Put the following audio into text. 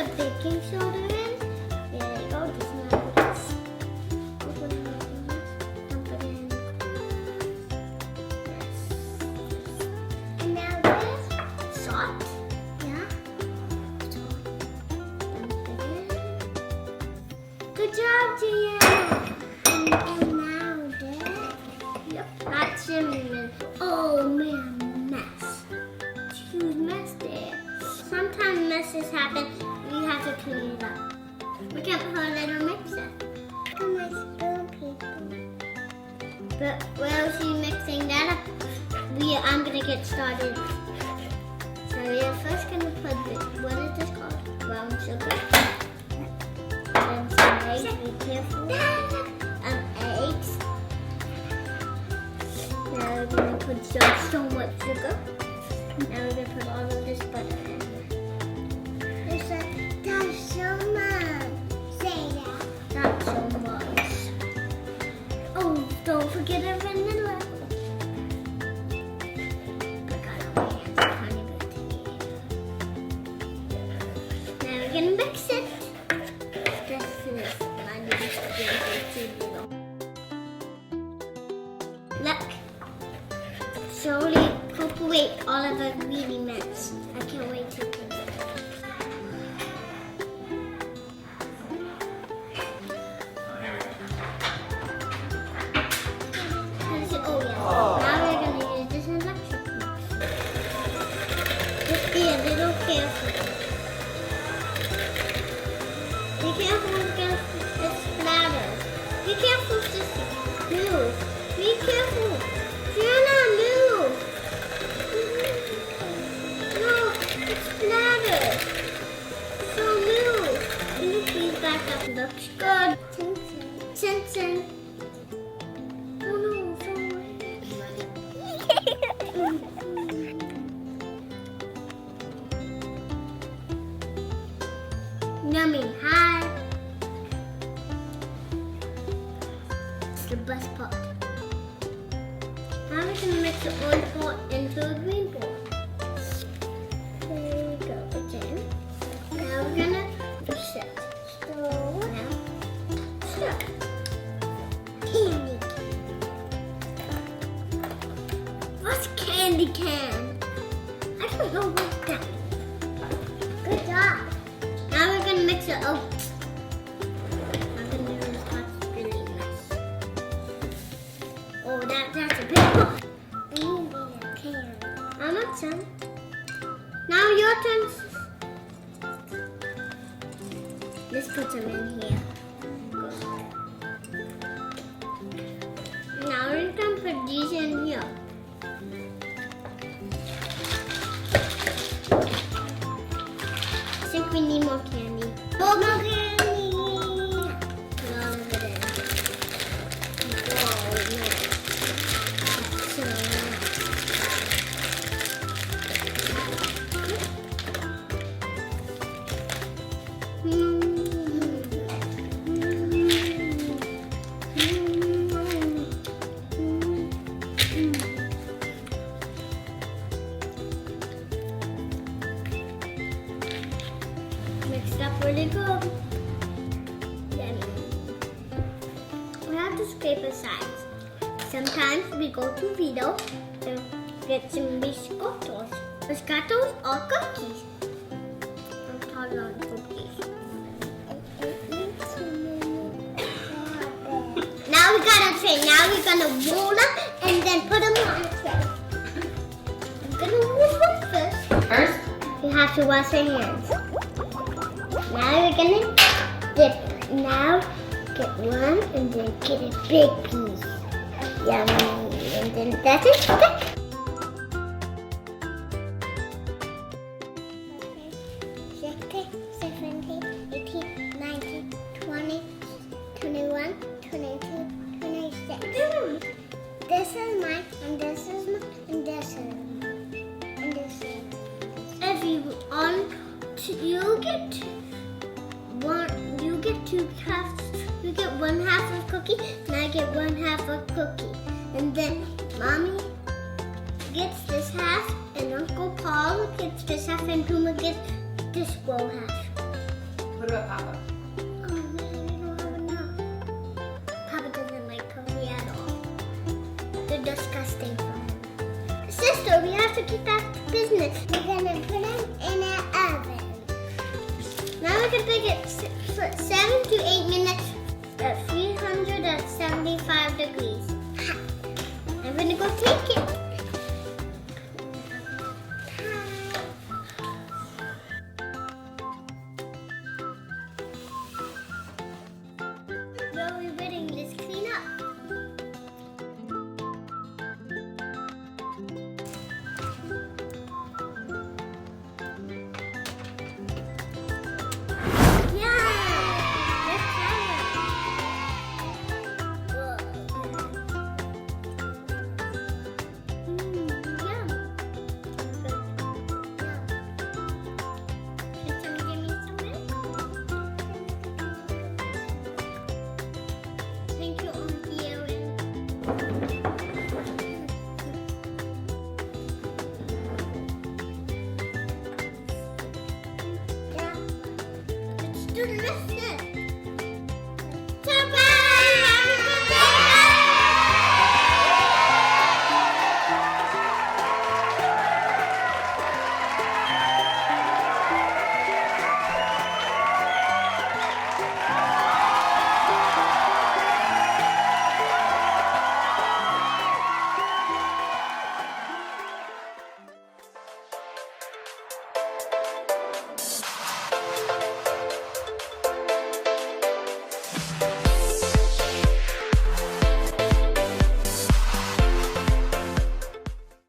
put baking soda in. There you go. Just now this. Open it up and dump it in. Yes. And now this salt. Yeah. Salt. Dump it in. Good job, Giuliana. And now this. Yep. That's cinnamon. Oh man, mess. Huge mess there. Sometimes messes happen. We have to clean it up. We can't put a little mixer. Oh my spoon, people. But while she's mixing that up, I'm gonna get started. So we're first gonna put what is this called? Brown sugar. Then some eggs. Be careful. Eggs. Now we're gonna put so much sugar. Now we're gonna put all of this butter in. That's so much. Say that. Not so much. Oh, don't forget the vanilla. Now we're gonna mix it. This is my new favorite. Look. Slowly incorporate all of the ingredients. I can't wait to do it. Oh yeah. Now we're gonna use this electric mixer. Just be a little careful. Be careful because it splatters. Be careful, sister. Move. Be careful. Giuliana, move. No, it splatters. So move. And you please back up. Looks good. Chin. Oh no, so yummy. Hi. It's the best part. Now we can mix the orange part into a green part. There we go again. Now we're gonna set. Now, stir. Candy can. What's candy can? I don't know what that is. Good job. Now we're gonna mix it up. I'm gonna do this part's really mess. Oh, that's a big part. I need a can. I want some. Now your turn. Let's put them in here. Now we're gonna put these in here. I think we need more candy. More candy! Put all of it in. Whoa, no. So mixed up really good. Yummy. We have to scrape the sides. Sometimes we go to Vito to get some biscottos. Biscottos or cookies. I'm talking about cookies. Now we got a tray. Now we're gonna roll them and then put them on a tray. I'm gonna roll them first. First? You have to wash your hands. Now we're gonna dip. Now get one and then get a big piece. Yummy. And then that's it. Okay. 16, 17, 18, 19, 20, 21, 22, 26. This is mine, and this is mine, and this is mine, and this is mine. If you two halves. You get one half of cookie, and I get one half of cookie. And then Mommy gets this half, and Uncle Paul gets this half, and Puma gets this whole half. What about Papa? Oh man, I don't have enough. Papa doesn't like coffee at all. They're disgusting for him. Sister, we have to get back to business. We're gonna put them in an oven. Now we can bake it for 7 to 8 minutes at 375 degrees. I'm gonna go take it. While we're waiting, let's clean up. Do the rest.